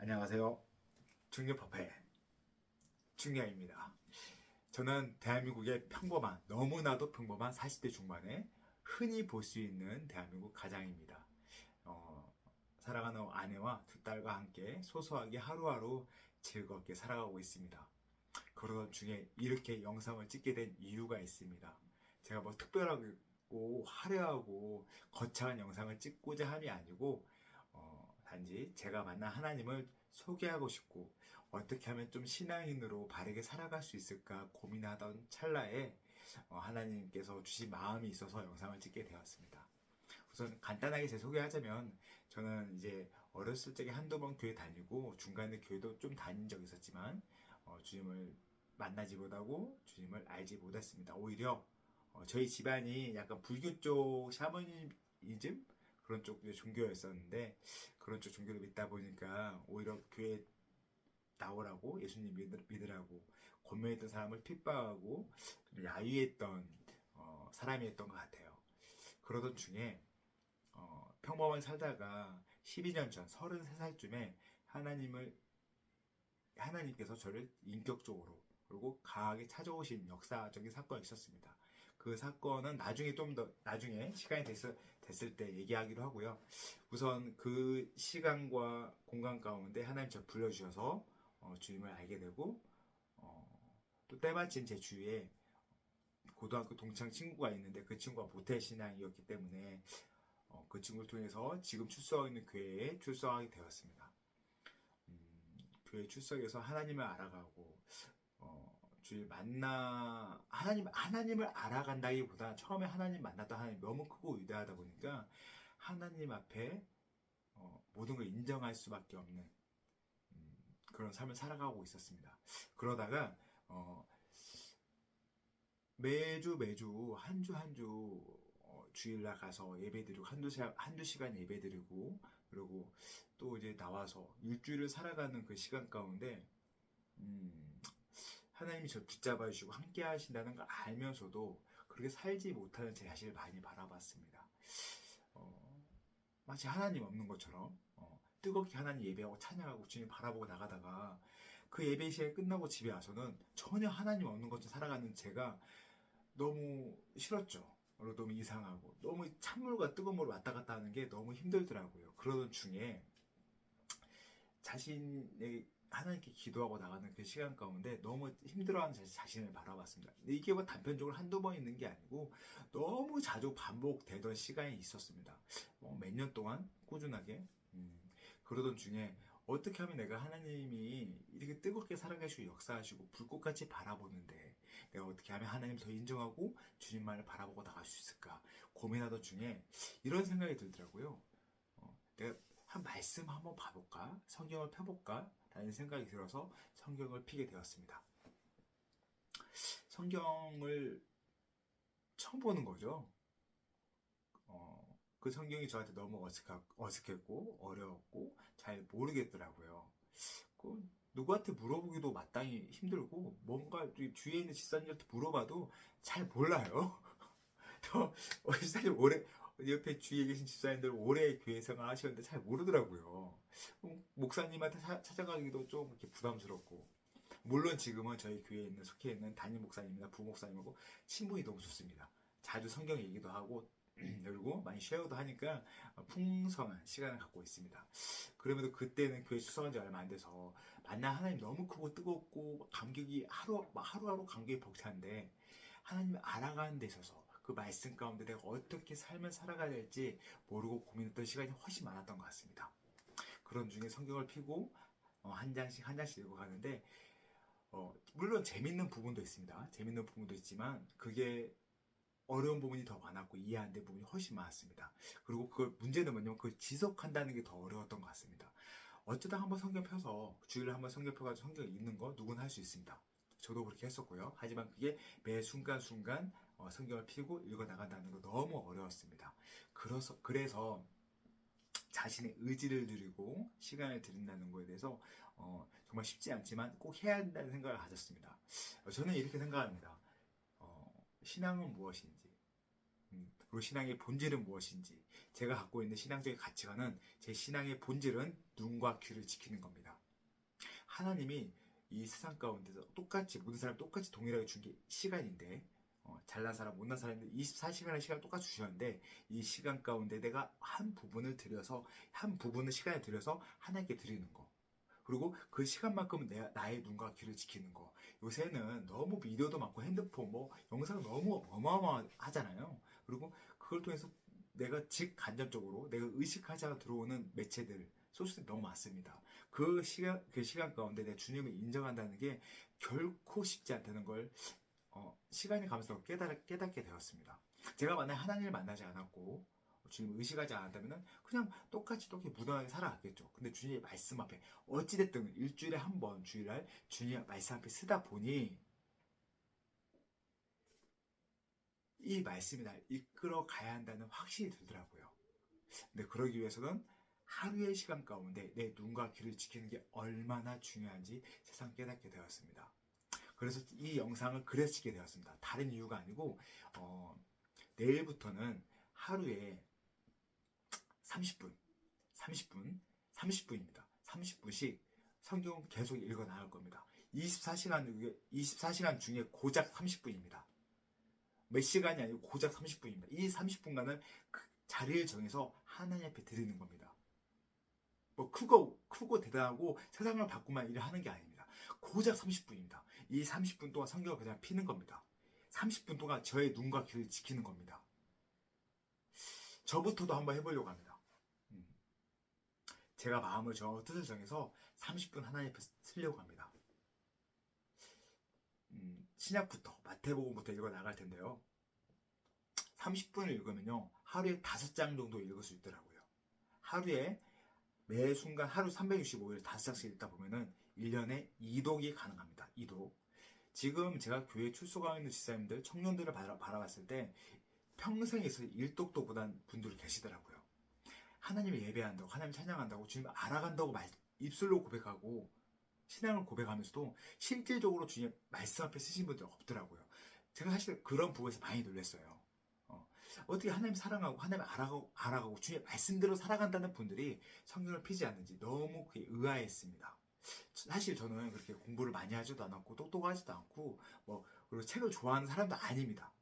안녕하세요. 중년파파의 중년입니다. 저는 대한민국의 평범한, 너무나도 평범한 40대 중반에 흔히 볼 수 있는 대한민국 가장입니다. 사랑하는 아내와 두 딸과 함께 소소하게 하루하루 즐겁게 살아가고 있습니다. 그러던 중에 이렇게 영상을 찍게 된 이유가 있습니다. 제가 뭐 특별하고 화려하고 거창한 영상을 찍고자 함이 아니고 단지 제가 만난 하나님을 소개하고 싶고 어떻게 하면 좀 신앙인으로 바르게 살아갈 수 있을까 고민하던 찰나에 하나님께서 주신 마음이 있어서 영상을 찍게 되었습니다. 우선 간단하게 제 소개하자면 저는 이제 어렸을 적에 한두 번 교회 다니고 중간에 교회도 좀 다닌 적이 있었지만 주님을 만나지 못하고 주님을 알지 못했습니다. 오히려 저희 집안이 약간 불교 쪽 샤머니즘 그런 쪽 종교였었는데 그런 쪽 종교를 믿다 보니까 오히려 교회 나오라고 예수님 믿으라고 권면했던 사람을 핍박하고 좀 야유했던 사람이었던 것 같아요. 그러던 중에 평범하게 살다가 12년 전 33살쯤에 하나님께서 저를 인격적으로 그리고 강하게 찾아오신 역사적인 사건이 있었습니다. 그 사건은 나중에 좀 더 나중에 시간이 됐을 때 얘기하기로 하고요. 우선 그 시간과 공간 가운데 하나님 저 불러주셔서 주님을 알게 되고 또 때마침 제 주위에 고등학교 동창 친구가 있는데 그 친구가 모태신앙이었기 때문에 그 친구를 통해서 지금 출석하고 있는 교회에 출석하게 되었습니다. 교회 출석해서 하나님을 알아가고 주일 하나님을 알아간다기보다 처음에 하나님 만났던 하나님 너무 크고 위대하다 보니까 하나님 앞에 모든 걸 인정할 수밖에 없는 그런 삶을 살아가고 있었습니다. 그러다가 매주 한 주 한 주 주일날 가서 예배드리고 한두 시간 예배드리고 그리고 또 이제 나와서 일주일을 살아가는 그 시간 가운데 하나님이 저를 붙잡아 주시고 함께 하신다는 걸 알면서도 그렇게 살지 못하는 제 자신을 많이 바라봤습니다. 마치 하나님 없는 것처럼 뜨겁게 하나님 예배하고 찬양하고 주님 바라보고 나가다가 그 예배 시간이 끝나고 집에 와서는 전혀 하나님 없는 것처럼 살아가는 제가 너무 싫었죠. 너무 이상하고 너무 찬물과 뜨거운 물을 왔다 갔다 하는 게 너무 힘들더라고요. 그러던 중에 자신의 하나님께 기도하고 나가는 그 시간 가운데 너무 힘들어하는 자신을 바라봤습니다. 근데 이게 뭐 단편적으로 한두 번 있는 게 아니고 너무 자주 반복되던 시간이 있었습니다. 몇 년 동안 꾸준하게 그러던 중에 어떻게 하면 내가 하나님이 이렇게 뜨겁게 살아가시고 역사하시고 불꽃같이 바라보는데 내가 어떻게 하면 하나님 더 인정하고 주님만을 바라보고 나갈 수 있을까 고민하던 중에 이런 생각이 들더라고요. 내가 한 말씀 한번 봐볼까? 성경을 펴볼까? 라는 생각이 들어서 성경을 피게 되었습니다. 성경을 처음 보는 거죠. 그 성경이 저한테 너무 어색했고 어려웠고 잘 모르겠더라고요. 누구한테 물어보기도 마땅히 힘들고 뭔가 주위에 있는 집사님한테 물어봐도 잘 몰라요. 또 집사님 옆에 주위에 계신 집사님들 오래 교회 생활 하시는데 잘 모르더라고요. 목사님한테 찾아가기도 좀 이렇게 부담스럽고 물론 지금은 저희 교회에 속해 있는 담임 목사님이나 부목사님하고 친분이 너무 좋습니다. 자주 성경 얘기도 하고 그리고 많이 쉐어도 하니까 풍성한 시간을 갖고 있습니다. 그럼에도 그때는 교회 출석한 지 얼마 안 돼서 만나 하나님 너무 크고 뜨겁고 감격이 하루하루 감격이 벅찬데 하나님을 알아가는 데 있어서 그 말씀 가운데 내가 어떻게 삶을 살아가야 될지 모르고 고민했던 시간이 훨씬 많았던 것 같습니다. 그런 중에 성경을 펴고 한 장씩 한 장씩 읽어가는데 물론 재밌는 부분도 있습니다. 재밌는 부분도 있지만 그게 어려운 부분이 더 많았고 이해 안 된 부분이 훨씬 많았습니다. 그리고 그 문제는 뭐냐면 그걸 지속한다는 게 더 어려웠던 것 같습니다. 어쩌다 한번 성경 펴서 주일에 한번 성경 펴가지고 성경 읽는 거 누구나 할 수 있습니다. 저도 그렇게 했었고요. 하지만 그게 매 순간순간 성경을 펴고 읽어 나간다는 거 너무 어려웠습니다. 그래서 자신의 의지를 들이고 시간을 들인다는 거에 대해서 정말 쉽지 않지만 꼭 해야 한다는 생각을 가졌습니다. 저는 이렇게 생각합니다. 신앙은 무엇인지 그리고 신앙의 본질은 무엇인지, 제가 갖고 있는 신앙적인 가치관은 제 신앙의 본질은 눈과 귀를 지키는 겁니다. 하나님이 이 세상 가운데서 똑같이 모든 사람 똑같이 동일하게 준 게 시간인데 잘난 사람 못난 사람들 24시간의 시간을 똑같이 주셨는데 이 시간 가운데 내가 한 부분을 들여서 한 부분의 시간을 들여서 하나님께 드리는 거 그리고 그 시간만큼은 나의 눈과 귀를 지키는 거. 요새는 너무 비디오도 많고 핸드폰 뭐 영상 너무 어마어마하잖아요. 그리고 그걸 통해서 내가 직간접적으로 내가 의식하지 않아 들어오는 매체들 소스들이 너무 많습니다. 그 시간 가운데 내 주님을 인정한다는 게 결코 쉽지 않다는 걸 시간이 가면서 깨닫게 되었습니다. 제가 만약 하나님을 만나지 않았고 주님을 의식하지 않았다면 그냥 똑같이 무던하게 살아갔겠죠. 근데 주님의 말씀 앞에 어찌됐든 일주일에 한 번 주일날 주님의 말씀 앞에 쓰다 보니 이 말씀이 날 이끌어 가야 한다는 확신이 들더라고요. 근데 그러기 위해서는 하루의 시간 가운데 내 눈과 귀를 지키는 게 얼마나 중요한지 세상 깨닫게 되었습니다. 그래서 이 영상을 그래서 찍게 되었습니다. 다른 이유가 아니고 내일부터는 하루에 30분입니다. 30분씩 성경 계속 읽어 나갈 겁니다. 24시간 중에 고작 30분입니다. 몇 시간이 아니고 고작 30분입니다. 이 30분간은 그 자리를 정해서 하나님 앞에 드리는 겁니다. 뭐 크고 대단하고 세상을 바꾸만 일을 하는 게 아닙니다. 고작 30분입니다. 이 30분 동안 성경을 그냥 피는 겁니다. 30분 동안 저의 눈과 귀를 지키는 겁니다. 저부터도 한번 해보려고 합니다. 제가 마음을 정하고 뜻을 정해서 30분 하나님 앞에 쓰려고 합니다. 신약부터 마태복음부터 읽어 나갈 텐데요. 30분을 읽으면요 하루에 5장 정도 읽을 수 있더라고요. 하루에 매 순간 하루 365일 5장씩 읽다 보면은 1년에 2독이 가능합니다. 2독. 지금 제가 교회 출석하고 있는 집사님들, 청년들을 바라봤을 때 평생에 있어서 1독도 못한 분들이 계시더라고요. 하나님을 예배한다고, 하나님 찬양한다고, 주님을 알아간다고 입술로 고백하고 신앙을 고백하면서도 실질적으로 주님 말씀 앞에 쓰신 분들 없더라고요. 제가 사실 그런 부분에서 많이 놀랐어요. 어떻게 하나님 사랑하고 하나님 알아가고 주님의 말씀대로 살아간다는 분들이 성경을 피지 않는지 너무 그게 의아했습니다. 사실 저는 그렇게 공부를 많이 하지도 않았고 똑똑하지도 않고 그리고 책을 좋아하는 사람도 아닙니다.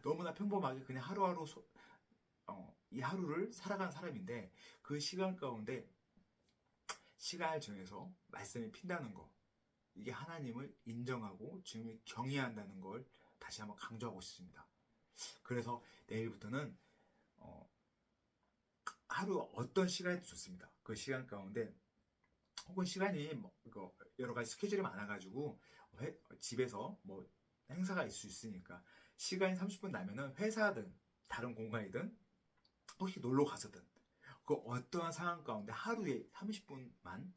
너무나 평범하게 그냥 하루하루 이 하루를 살아가는 사람인데 그 시간 가운데 시간을 정해서 말씀을 핀다는 거 이게 하나님을 인정하고 주님을 경외한다는 걸 다시 한번 강조하고 싶습니다. 그래서 내일부터는 하루 어떤 시간이 좋습니다. 그 시간 가운데 혹은 시간이 여러 가지 스케줄이 많아가지고 집에서 행사가 있을 수 있으니까 시간이 30분 나면은 회사든 다른 공간이든 혹시 놀러 가서든 그 어떠한 상황 가운데 하루에 30분만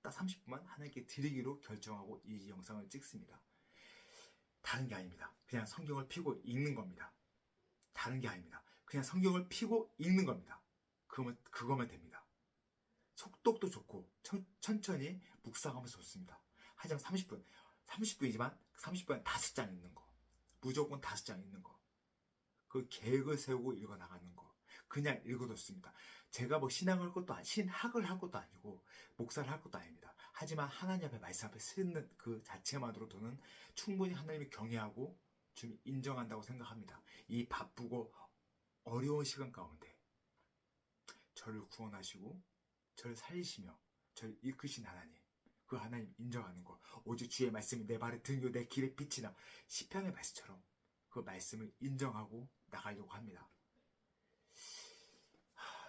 딱 30분만 하나님께 드리기로 결정하고 이 영상을 찍습니다. 다른 게 아닙니다. 그냥 성경을 펴고 읽는 겁니다. 다른 게 아닙니다. 그냥 성경을 펴고 읽는 겁니다. 그거면 됩니다. 속독도 좋고 천천히 묵상하면서 좋습니다. 하지만 30분이지만 30분에 5장 읽는 거 무조건 5장 읽는 거 그 계획을 세우고 읽어 나가는 거 그냥 읽어도 좋습니다. 제가 신학을 할 것도 아니고 목사를 할 것도 아닙니다. 하지만 하나님 앞에 말씀 앞에 쓰는 그 자체만으로도는 충분히 하나님을 경외하고 주님 인정한다고 생각합니다. 이 바쁘고 어려운 시간 가운데 저를 구원하시고 저를 살리시며 저를 이끄신 하나님 그 하나님 인정하는 거 오직 주의 말씀이 내 발에 등이요 내 길에 빛이나 시편의 말씀처럼 그 말씀을 인정하고 나가려고 합니다.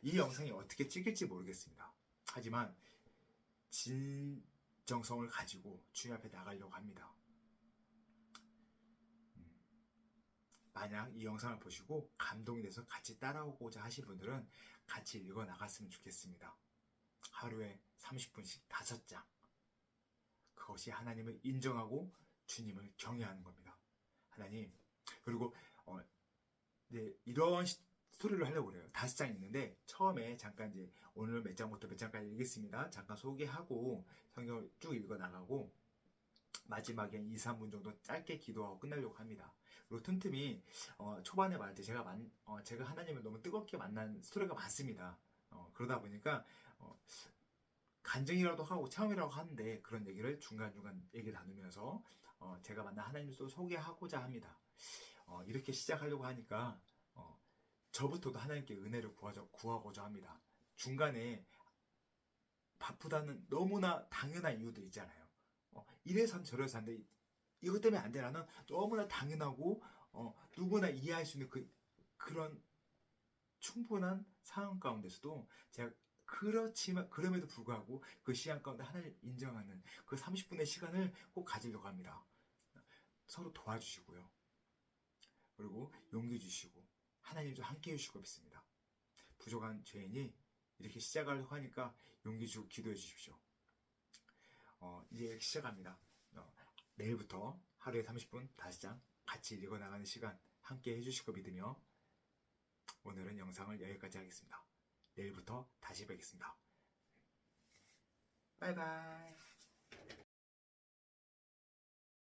이 영상이 어떻게 찍힐지 모르겠습니다. 하지만 진정성을 가지고 주님 앞에 나가려고 합니다. 만약 이 영상을 보시고 감동이 돼서 같이 따라오고자 하신 분들은 같이 읽어 나갔으면 좋겠습니다. 하루에 30분씩 5장. 그것이 하나님을 인정하고 주님을 경외하는 겁니다. 하나님. 그리고 이런 스토리를 하려고 그래요. 5장 있는데 처음에 잠깐 이제 오늘 몇 장부터 몇 장까지 읽겠습니다. 잠깐 소개하고 성경을 쭉 읽어 나가고 마지막에 2, 3분 정도 짧게 기도하고 끝내려고 합니다. 그리고 틈틈이 초반에 말할 때 제가 하나님을 너무 뜨겁게 만난 스토리가 많습니다. 그러다 보니까 간증이라도 하고 체험이라고 하는데 그런 얘기를 중간중간 얘기 나누면서 제가 만난 하나님을 또 소개하고자 합니다. 이렇게 시작하려고 하니까 저부터도 하나님께 은혜를 구하고자 합니다. 중간에 바쁘다는 너무나 당연한 이유도 있잖아요. 이래선 저래서 안 돼. 이것 때문에 안 되라는 너무나 당연하고 누구나 이해할 수 있는 그런 충분한 상황 가운데서도 제가 그렇지만 그럼에도 불구하고 그 시간 가운데 하나님 인정하는 그 30분의 시간을 꼭 가지려고 합니다. 서로 도와주시고요. 그리고 용기 주시고 하나님도 함께 해주시고 믿습니다. 부족한 죄인이 이렇게 시작하려고 하니까 용기 주고 기도해 주십시오. 이제 시작합니다. 내일부터 하루에 30분 5장 같이 읽어나가는 시간 함께 해주실 거 믿으며 오늘은 영상을 여기까지 하겠습니다. 내일부터 다시 뵙겠습니다. 바이바이.